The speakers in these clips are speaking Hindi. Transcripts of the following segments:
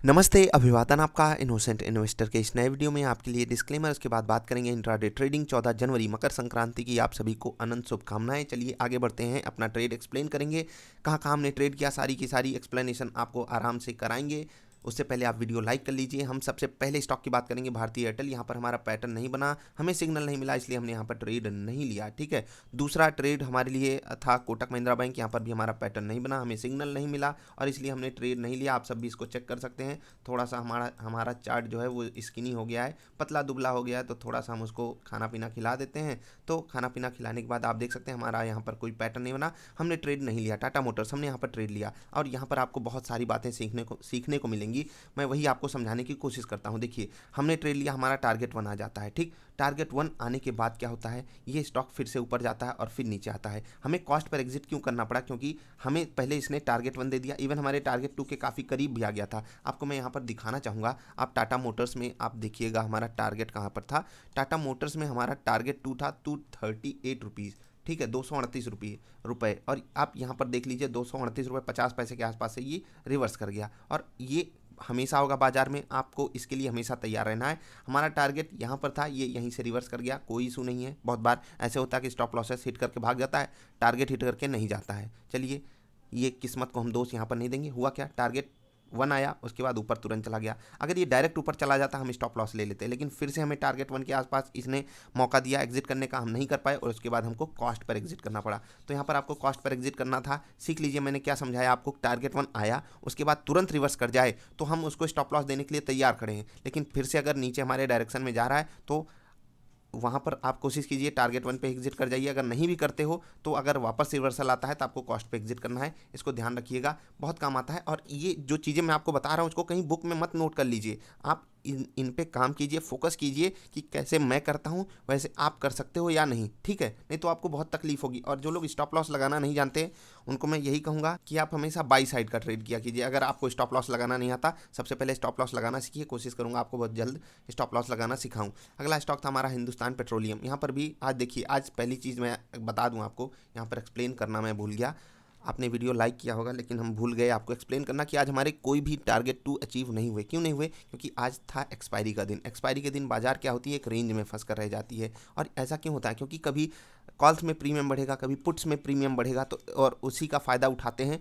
नमस्ते, अभिवादन आपका इनोसेंट इन्वेस्टर के इस नए वीडियो में आपके लिए डिस्क्लेमर, उसके बाद बात करेंगे इंट्राडे ट्रेडिंग 14 जनवरी मकर संक्रांति की। आप सभी को अनंत शुभकामनाएं। चलिए आगे बढ़ते हैं, अपना ट्रेड एक्सप्लेन करेंगे, कहाँ कहाँ हमने ट्रेड किया, सारी की सारी एक्सप्लेनेशन आपको आराम से कराएंगे। उससे पहले आप वीडियो लाइक कर लीजिए। हम सबसे पहले स्टॉक की बात करेंगे भारतीय एयरटेल। यहाँ पर हमारा पैटर्न नहीं बना, हमें सिग्नल नहीं मिला, इसलिए हमने यहाँ पर ट्रेड नहीं लिया। ठीक है, दूसरा ट्रेड हमारे लिए था कोटक महिंद्रा बैंक। यहाँ पर भी हमारा पैटर्न नहीं बना, हमें सिग्नल नहीं मिला और इसलिए हमने ट्रेड नहीं लिया। आप सब भी इसको चेक कर सकते हैं। थोड़ा सा हमारा हमारा चार्ट जो है वो स्किनी हो गया है, पतला दुबला हो गया है, तो थोड़ा सा हम उसको खाना पीना खिला देते हैं। तो खाना पीना खिलाने के बाद आप देख सकते हैं हमारा यहाँ पर कोई पैटर्न नहीं बना, हमने ट्रेड नहीं लिया। टाटा मोटर्स हमने यहाँ पर ट्रेड लिया और यहाँ पर आपको बहुत सारी बातें सीखने को मिलेंगी। मैं वही आपको समझाने की कोशिश करता हूँ। देखिए, हमने ट्रेड लिया, हमारा टारगेट 1 आ जाता है। ठीक, टारगेट 1 आने के बाद क्या होता है, ये स्टॉक फिर से ऊपर जाता है और फिर नीचे आता है। हमें कॉस्ट पर एग्जिट क्यों करना पड़ा? क्योंकि हमें पहले इसने टारगेट 1 दे दिया, इवन हमारे टारगेट 2 के काफ़ी करीब भी आ गया था। आपको मैं यहाँ पर दिखाना चाहूँगा। आप टाटा मोटर्स में आप देखिएगा हमारा टारगेट कहाँ पर था। टाटा मोटर्स में हमारा टारगेट 2 था 238 रुपीज़। ठीक है, 238 रुपये। और आप यहाँ पर देख लीजिए 238 रुपये 50 पैसे के आसपास से ये रिवर्स कर गया। और ये हमेशा होगा बाजार में, आपको इसके लिए हमेशा तैयार रहना है। हमारा टारगेट यहाँ पर था, ये यहीं से रिवर्स कर गया, कोई इशू नहीं है। बहुत बार ऐसे होता है कि स्टॉप लॉसेस हिट करके भाग जाता है, टारगेट हिट करके नहीं जाता है। चलिए, ये किस्मत को हम दोष यहाँ पर नहीं देंगे। हुआ क्या, टारगेट 1 आया, उसके बाद ऊपर तुरंत चला गया। अगर ये डायरेक्ट ऊपर चला जाता हम स्टॉप लॉस ले लेते, लेकिन फिर से हमें टारगेट 1 के आसपास इसने मौका दिया एग्जिट करने का, हम नहीं कर पाए और उसके बाद हमको कॉस्ट पर एग्जिट करना पड़ा। तो यहाँ पर आपको कॉस्ट पर एग्जिट करना था। सीख लीजिए मैंने क्या समझाया आपको। टारगेट 1 आया, उसके बाद तुरंत रिवर्स कर जाए तो हम उसको स्टॉप लॉस देने के लिए तैयार खड़े हैं, लेकिन फिर से अगर नीचे हमारे डायरेक्शन में जा रहा है तो वहाँ पर आप कोशिश कीजिए टारगेट 1 पे एग्जिट कर जाइए। अगर नहीं भी करते हो तो अगर वापस रिवर्सल आता है तो आपको कॉस्ट पे एग्जिट करना है। इसको ध्यान रखिएगा, बहुत काम आता है। और ये जो चीज़ें मैं आपको बता रहा हूँ उसको कहीं बुक में मत नोट कर लीजिए, आप इन पे काम कीजिए, फोकस कीजिए कि कैसे मैं करता हूँ वैसे आप कर सकते हो या नहीं। ठीक है, नहीं तो आपको बहुत तकलीफ होगी। और जो लोग स्टॉप लॉस लगाना नहीं जानते उनको मैं यही कहूँगा कि आप हमेशा बाई साइड का ट्रेड किया कीजिए। अगर आपको स्टॉप लॉस लगाना नहीं आता, सबसे पहले स्टॉप लॉस लगाना सीखिए। कोशिश करूँगा आपको बहुत जल्द स्टॉप लॉस लगाना सिखाऊं। अगला स्टॉक था हमारा हिंदुस्तान पेट्रोलियम। यहाँ पर भी आज देखिए, आज पहली चीज़ मैं बता दूं आपको, यहाँ पर एक्सप्लेन करना मैं भूल गया। आपने वीडियो लाइक किया होगा लेकिन हम भूल गए आपको एक्सप्लेन करना कि आज हमारे कोई भी टारगेट 2 अचीव नहीं हुए। क्यों नहीं हुए? क्योंकि आज था एक्सपायरी का दिन। एक्सपायरी के दिन बाजार क्या होती है, एक रेंज में फंस कर रह जाती है। और ऐसा क्यों होता है? क्योंकि कभी कॉल्स में प्रीमियम बढ़ेगा, कभी पुट्स में प्रीमियम बढ़ेगा, तो और उसी का फ़ायदा उठाते हैं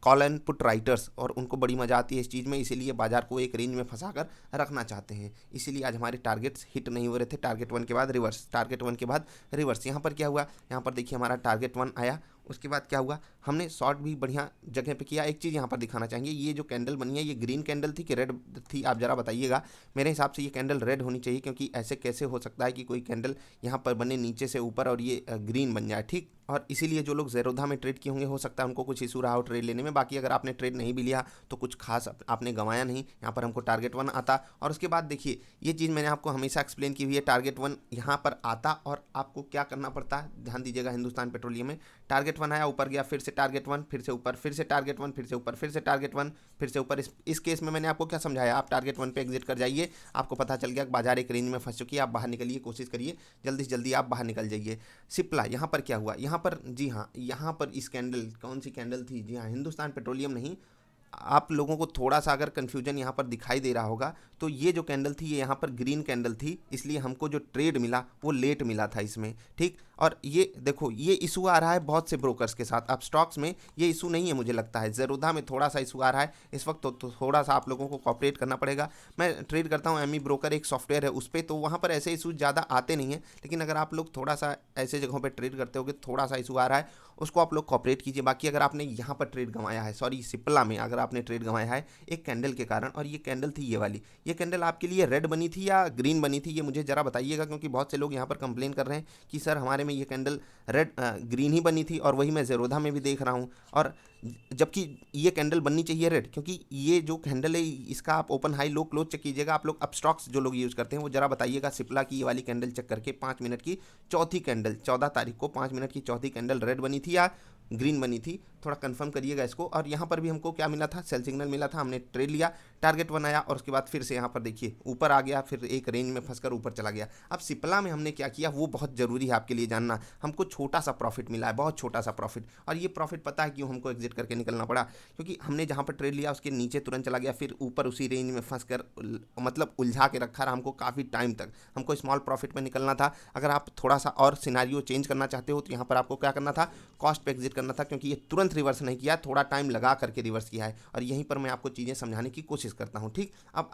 कॉल एंड पुट राइटर्स, और उनको बड़ी मजा आती है इस चीज़ में, इसीलिए बाजार को एक रेंज में फंसा कर रखना चाहते हैं। इसीलिए आज हमारे टारगेट्स हिट नहीं हो रहे थे। टारगेट 1 के बाद रिवर्स, टारगेट 1 के बाद रिवर्स। यहाँ पर क्या हुआ, यहाँ पर देखिए हमारा टारगेट 1 आया, उसके बाद क्या हुआ, हमने शॉर्ट भी बढ़िया जगह पे किया। एक चीज़ यहाँ पर दिखाना चाहेंगे, ये जो कैंडल बनी है ये ग्रीन कैंडल थी कि रेड थी, आप ज़रा बताइएगा। मेरे हिसाब से ये कैंडल रेड होनी चाहिए, क्योंकि ऐसे कैसे हो सकता है कि कोई कैंडल यहाँ पर बने नीचे से ऊपर और ये ग्रीन बन जाए। ठीक, और इसीलिए जो लोग ज़ेरोधा में ट्रेड किए होंगे हो सकता है उनको कुछ इशू रहा हो ट्रेड लेने में। बाकी अगर आपने ट्रेड नहीं भी लिया तो कुछ खास आपने गंवाया नहीं। यहाँ पर हमको टारगेट 1 आता और उसके बाद देखिए, ये चीज़ मैंने आपको हमेशा एक्सप्लेन की हुई है। टारगेट 1 यहाँ पर आता और आपको क्या करना पड़ता है, ध्यान दीजिएगा। हिंदुस्तान पेट्रोलियम में टारगेट 1 आया, ऊपर गया, फिर से टारगेट 1, फिर से ऊपर, फिर से टारगेट 1, फिर से ऊपर, फिर से टारगेट 1, फिर से ऊपर। इस केस में मैंने आपको क्या समझाया, आप टारगेट 1 पे एग्जिट कर जाइए। आपको पता चल गया कि बाजार एक रेंज में फंस चुकी है, आप बाहर निकलिए, कोशिश करिए जल्दी से जल्दी आप बाहर निकल जाइए। सिप्ला, यहाँ पर क्या हुआ, यहाँ पर जी हाँ, यहाँ पर इस कैंडल, कौन सी कैंडल थी, जी हाँ हिंदुस्तान पेट्रोलियम नहीं। आप लोगों को थोड़ा सा अगर कन्फ्यूजन यहाँ पर दिखाई दे रहा होगा तो ये जो कैंडल थी ये यहाँ पर ग्रीन कैंडल थी, इसलिए हमको जो ट्रेड मिला वो लेट मिला था इसमें। ठीक, और ये देखो ये इशू आ रहा है बहुत से ब्रोकर्स के साथ। अब स्टॉक्स में ये इशू नहीं है, मुझे लगता है ज़ेरोधा में थोड़ा सा इशू आ रहा है इस वक्त, तो थोड़ा सा आप लोगों को कॉपरेट करना पड़ेगा। मैं ट्रेड करता हूँ एमी ब्रोकर, एक सॉफ्टवेयर है उस पर, तो वहाँ पर ऐसे इशू ज़्यादा आते नहीं हैं। लेकिन अगर आप लोग थोड़ा सा ऐसे जगहों पर ट्रेड करते होगे, थोड़ा सा इशू आ रहा है, उसको आप लोग कॉपरेट कीजिए। बाकी अगर आपने यहाँ पर ट्रेड गंवाया है, सॉरी सिप्ला में अगर आपने ट्रेड गंवाया है एक कैंडल के कारण, और ये कैंडल थी ये वाली, ये कैंडल आपके लिए रेड बनी थी या ग्रीन बनी थी, ये मुझे ज़रा बताइएगा। क्योंकि बहुत से लोग यहाँ पर कंप्लेन कर रहे हैं कि सर हमारे में ये कैंडल रेड ग्रीन ही बनी थी, और वही मैं ज़ेरोधा में भी देख रहा हूँ। और जबकि ये कैंडल बननी चाहिए रेड, क्योंकि ये जो कैंडल है इसका आप open high low close check कीजिएगा। आप लोग अपस्टॉक्स जो लोग यूज़ करते हैं वो जरा बताइएगा, सिप्ला की ये वाली कैंडल चेक करके 5 मिनट की चौथी कैंडल, 14 तारीख को 5 मिनट की चौथी कैंडल रेड बनी थी या ग्रीन बनी थी, थोड़ा कंफर्म करिएगा इसको। और यहाँ पर भी हमको क्या मिला था, सेल सिग्नल मिला था, हमने ट्रेड लिया। टारगेट 1 आया और उसके बाद फिर से यहाँ पर देखिए ऊपर आ गया, फिर एक रेंज में फंसकर ऊपर चला गया। अब सिप्ला में हमने क्या किया वो बहुत ज़रूरी है आपके लिए जानना। हमको छोटा सा प्रॉफिट मिला है, बहुत छोटा सा प्रॉफिट, और ये प्रॉफिट पता है क्यों हमको एग्जिट करके निकलना पड़ा? क्योंकि हमने जहाँ पर ट्रेड लिया उसके नीचे तुरंत चला गया, फिर ऊपर उसी रेंज में फंस कर मतलब उलझा के रखा रहा हमको काफ़ी टाइम तक। हमको स्मॉल प्रॉफिट में निकलना था। अगर आप थोड़ा सा और सिनारियो चेंज करना चाहते हो तो यहाँ पर आपको क्या करना था, कॉस्ट पे एग्जिट करना था, क्योंकि ये तुरंत रिवर्स नहीं किया, थोड़ा टाइम लगा करके रिवर्स किया है। और यहीं पर मैं आपको चीज़ें समझाने की कोशिश करता हूँ, ठीक। अब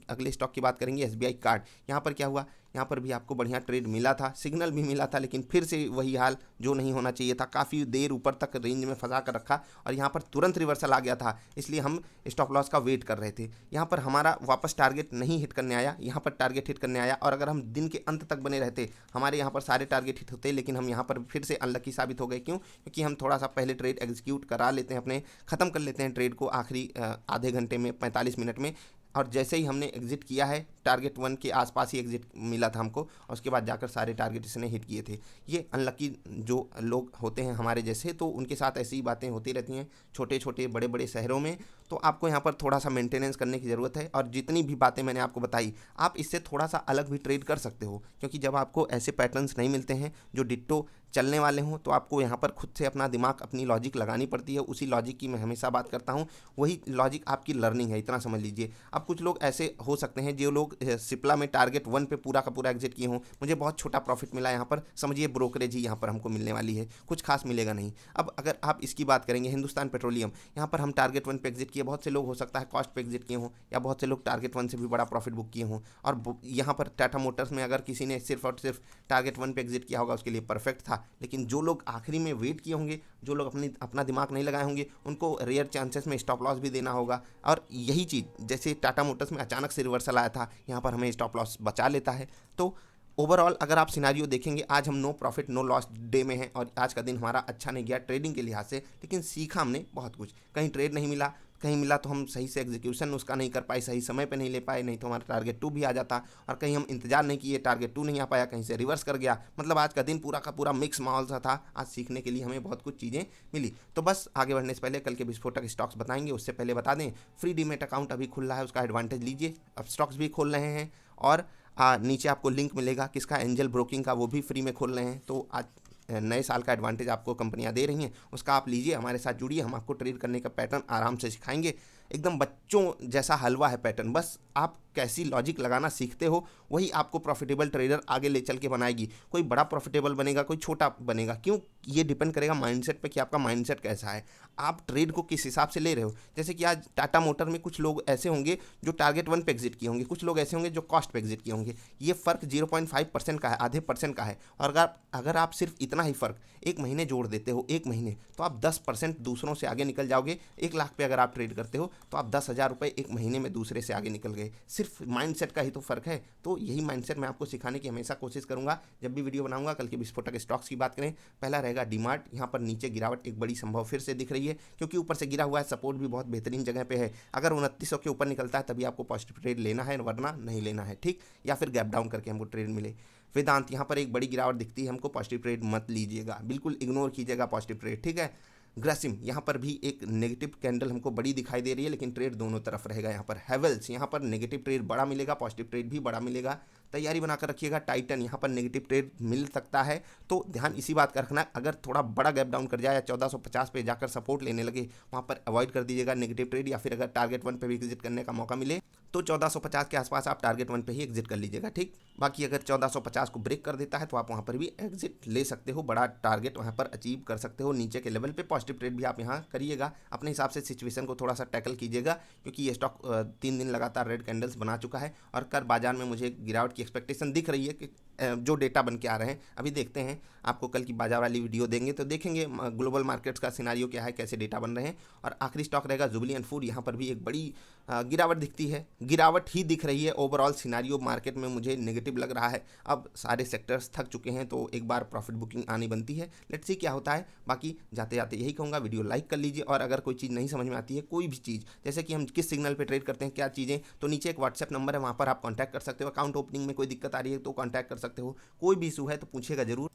अगले स्टॉक की बात करेंगे, SBI कार्ड। यहाँ पर क्या हुआ, यहाँ पर भी आपको बढ़िया ट्रेड मिला था, सिग्नल भी मिला था, लेकिन फिर से वही हाल जो नहीं होना चाहिए था, काफ़ी देर ऊपर तक रेंज में फंसा कर रखा और यहाँ पर तुरंत रिवर्सल आ गया था, इसलिए हम स्टॉप लॉस का वेट कर रहे थे। यहाँ पर हमारा वापस टारगेट नहीं हिट करने आया, यहाँ पर टारगेट हिट करने आया, और अगर हम दिन के अंत तक बने रहते हमारे यहाँ पर सारे टारगेट हिट होते, लेकिन हम यहाँ पर फिर से अनलकी साबित हो गए। क्यों? क्योंकि हम थोड़ा सा पहले ट्रेड एग्जीक्यूट करा लेते हैं, अपने ख़त्म कर लेते हैं ट्रेड को आखिरी आधे घंटे में, 45 मिनट में, और जैसे ही हमने एग्जिट किया है टारगेट 1 के आसपास ही एग्जिट मिला था हमको, और उसके बाद जाकर सारे टारगेट इसने हिट किए थे। ये अनलकी जो लोग होते हैं हमारे जैसे, तो उनके साथ ऐसी ही बातें होती रहती हैं छोटे छोटे बड़े बड़े शहरों में। तो आपको यहाँ पर थोड़ा सा मेंटेनेंस करने की ज़रूरत है, और जितनी भी बातें मैंने आपको बताई आप इससे थोड़ा सा अलग भी ट्रेड कर सकते हो, क्योंकि जब आपको ऐसे पैटर्न्स नहीं मिलते हैं जो डिट्टो चलने वाले हों, तो आपको यहाँ पर खुद से अपना दिमाग, अपनी लॉजिक लगानी पड़ती है। उसी लॉजिक की मैं हमेशा बात करता हूँ, वही लॉजिक आपकी लर्निंग है, इतना समझ लीजिए। अब कुछ लोग ऐसे हो सकते हैं जो लोग सिप्ला में टारगेट 1 पे पूरा का पूरा एग्जिट किए हों, मुझे बहुत छोटा प्रॉफिट मिला यहाँ पर, समझिए ब्रोकरेज ही यहाँ पर हमको मिलने वाली है, कुछ खास मिलेगा नहीं। अब अगर आप इसकी बात करेंगे हिंदुस्तान पेट्रोलियम, यहाँ पर हम टारगेट 1 पे एग्जिट किए, बहुत से लोग हो सकता है कॉस्ट पे एग्जिट किए हों, या बहुत से लोग टारगेट 1 से भी बड़ा प्रॉफिट बुक किए हों। और यहाँ पर टाटा मोटर्स में अगर किसी ने सिर्फ और सिर्फ टारगेट 1 पे एग्जिट किया होगा उसके लिए परफेक्ट था, लेकिन जो लोग आखिरी में वेट किए होंगे, जो लोग अपना दिमाग नहीं लगाए होंगे, उनको रेयर चांसेस में स्टॉप लॉस भी देना होगा। और यही चीज़ जैसे टाटा मोटर्स में अचानक से रिवर्सल आया था, यहाँ पर हमें स्टॉप लॉस बचा लेता है। तो ओवरऑल अगर आप सिनारियो देखेंगे, आज हम no profit no loss day में हैं, और आज का दिन हमारा अच्छा नहीं गया ट्रेडिंग के लिहाज से, लेकिन सीखा हमने बहुत कुछ। कहीं ट्रेड नहीं मिला, कहीं मिला तो हम सही से एग्जीक्यूशन उसका नहीं कर पाए, सही समय पे नहीं ले पाए, नहीं तो हमारा टारगेट 2 भी आ जाता, और कहीं हम इंतजार नहीं किए, टारगेट 2 नहीं आ पाया, कहीं से रिवर्स कर गया। मतलब आज का दिन पूरा का पूरा मिक्स माहौल सा था। आज सीखने के लिए हमें बहुत कुछ चीज़ें मिली। तो बस आगे बढ़ने से पहले कल के विस्फोटक स्टॉक्स बताएंगे, उससे पहले बता दें फ्री डीमेट अकाउंट अभी खुल रहा है, उसका एडवांटेज लीजिए। अब स्टॉक्स भी खोल रहे हैं, और नीचे आपको लिंक मिलेगा किसका, एंजल ब्रोकिंग का, वो भी फ्री में खोल रहे हैं। तो आज नए साल का एडवांटेज आपको कंपनियां दे रही हैं, उसका आप लीजिए, हमारे साथ जुड़िए, हम आपको ट्रेड करने का पैटर्न आराम से सिखाएंगे। एकदम बच्चों जैसा हलवा है पैटर्न, बस आप कैसी लॉजिक लगाना सीखते हो वही आपको प्रॉफिटेबल ट्रेडर आगे ले चल के बनाएगी। कोई बड़ा प्रॉफिटेबल बनेगा, कोई छोटा बनेगा, क्यों? ये डिपेंड करेगा माइंडसेट पे कि आपका माइंडसेट कैसा है, आप ट्रेड को किस हिसाब से ले रहे हो। जैसे कि आज टाटा मोटर में कुछ लोग ऐसे होंगे जो टारगेट 1 पे एग्जिट किए होंगे, कुछ लोग ऐसे होंगे जो कॉस्ट पे एग्जिट किए होंगे। ये फ़र्क 0.5% का है, आधे परसेंट का है। और अगर आप सिर्फ इतना ही फ़र्क एक महीने जोड़ देते हो, एक महीने, तो आप 10% दूसरों से आगे निकल जाओगे। 1 लाख पे अगर आप ट्रेड करते हो तो आप 10,000 रुपये एक महीने में दूसरे से आगे निकल गए। सिर्फ माइंडसेट का ही तो फ़र्क है। तो यही माइंडसेट मैं आपको सिखाने की हमेशा कोशिश करूंगा जब भी वीडियो बनाऊंगा। कल के विस्फोटक स्टॉक्स की बात करें, पहला रहेगा डीमार्ट। यहाँ पर नीचे गिरावट एक बड़ी संभव फिर से दिख रही है, क्योंकि ऊपर से गिरा हुआ है, सपोर्ट भी बहुत बेहतरीन जगह पे है। अगर 2900 के ऊपर निकलता है तभी आपको पॉजिटिव ट्रेड लेना है, वरना नहीं लेना है, ठीक। या फिर गैप डाउन करके हमको ट्रेड मिले। वेदांत, यहाँ पर एक बड़ी गिरावट दिखती है हमको, पॉजिटिव ट्रेड मत लीजिएगा, बिल्कुल इग्नोर कीजिएगा पॉजिटिव ट्रेड, ठीक है। ग्रासिम, यहाँ पर भी एक नेगेटिव कैंडल हमको बड़ी दिखाई दे रही है, लेकिन ट्रेड दोनों तरफ रहेगा। यहाँ पर हैवेल्स, यहाँ पर नेगेटिव ट्रेड बड़ा मिलेगा, पॉजिटिव ट्रेड भी बड़ा मिलेगा, तैयारी बनाकर रखिएगा। टाइटन, यहाँ पर नेगेटिव ट्रेड मिल सकता है, तो ध्यान इसी बात का रखना, अगर थोड़ा बड़ा गैप डाउन कर जाए या 1450 पे जाकर सपोर्ट लेने लगे, वहाँ पर अवॉइड कर दीजिएगा नेगेटिव ट्रेड। या फिर अगर टारगेट 1 पे भी एग्जिट करने का मौका मिले तो 1450 के आसपास आप टारगेट 1 पे ही एग्जिट कर लीजिएगा, ठीक। बाकी अगर 1450 को ब्रेक कर देता है तो आप वहाँ पर भी एग्जिट ले सकते हो, बड़ा टारगेट वहाँ पर अचीव कर सकते हो नीचे के लेवल पे। पॉजिटिव ट्रेड भी आप यहाँ करिएगा, अपने हिसाब से सिचुएशन को थोड़ा सा टैकल कीजिएगा, क्योंकि ये स्टॉक 3 दिन लगातार रेड कैंडल्स बना चुका है, और कल बाजार में मुझे गिरावट की एक्सपेक्टेशन दिख रही है कि जो डेटा बन के आ रहे हैं। अभी देखते हैं, आपको कल की बाजार वाली वीडियो देंगे तो देखेंगे ग्लोबल मार्केट्स का सिनारियो क्या है, कैसे डेटा बन रहे हैं। और आखिरी स्टॉक रहेगा जुबिलियंट फूड, यहाँ पर भी एक बड़ी गिरावट दिखती है, गिरावट ही दिख रही है। ओवरऑल सिनारियो मार्केट में मुझे नेगेटिव लग रहा है। अब सारे सेक्टर्स थक चुके हैं, तो एक बार प्रॉफिट बुकिंग आनी बनती है। लेट्स सी क्या होता है। बाकी जाते जाते यही कहूँगा, वीडियो लाइक कर लीजिए, और अगर कोई चीज़ नहीं समझ में आती है, कोई भी चीज़, जैसे कि हम किस सिग्नल पे ट्रेड करते हैं, क्या चीज़ें, तो नीचे एक व्हाट्सएप नंबर है, वहाँ पर आप कॉन्टैक्ट कर सकते हो। अकाउंट ओपनिंग में कोई दिक्कत आ रही है तो कॉन्टैक्ट कर सकते हो। कोई भी इशू है तो पूछिएगा जरूर।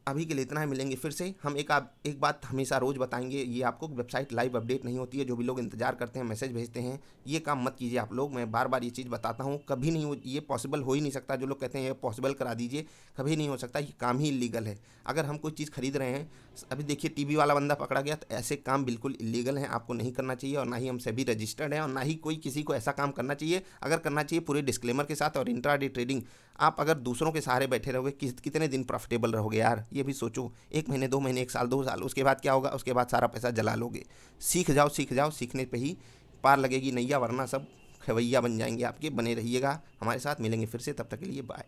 अभी के लिए इतना ही, मिलेंगे फिर से। हम एक बात हमेशा रोज़ बताएंगे, ये आपको वेबसाइट लाइव अपडेट नहीं होती है। जो भी लोग इंतजार करते हैं, मैसेज भेजते हैं, ये काम मत कीजिए आप लोग। मैं बार बार ये चीज़ बताता हूँ, कभी नहीं ये पॉसिबल हो ही नहीं सकता। जो लोग कहते हैं ये पॉसिबल करा दीजिए, कभी नहीं हो सकता। ये काम ही इलीगल है। अगर हम कोई चीज़ खरीद रहे हैं, अभी देखिए टीवी वाला बंदा पकड़ा गया, तो ऐसे काम बिल्कुल इलीगल हैं, आपको नहीं करना चाहिए। और ना ही हम सभी रजिस्टर्ड हैं, और ना ही कोई किसी को ऐसा काम करना चाहिए। अगर करना चाहिए पूरे डिस्क्लेमर के साथ। और इंट्राडे ट्रेडिंग आप अगर दूसरों के सहारे बैठे रहोगे, कितने दिन प्रॉफिटेबल रहोगे यार, ये भी सोचो। 1 महीने 2 महीने 1 साल 2 साल, उसके बाद क्या होगा? उसके बाद सारा पैसा जला लोगे। सीख जाओ, सीख जाओ, सीखने पे ही पार लगेगी नैया, वरना सब खवैया बन जाएंगे आपके। बने रहिएगा हमारे साथ, मिलेंगे फिर से, तब तक के लिए बाय।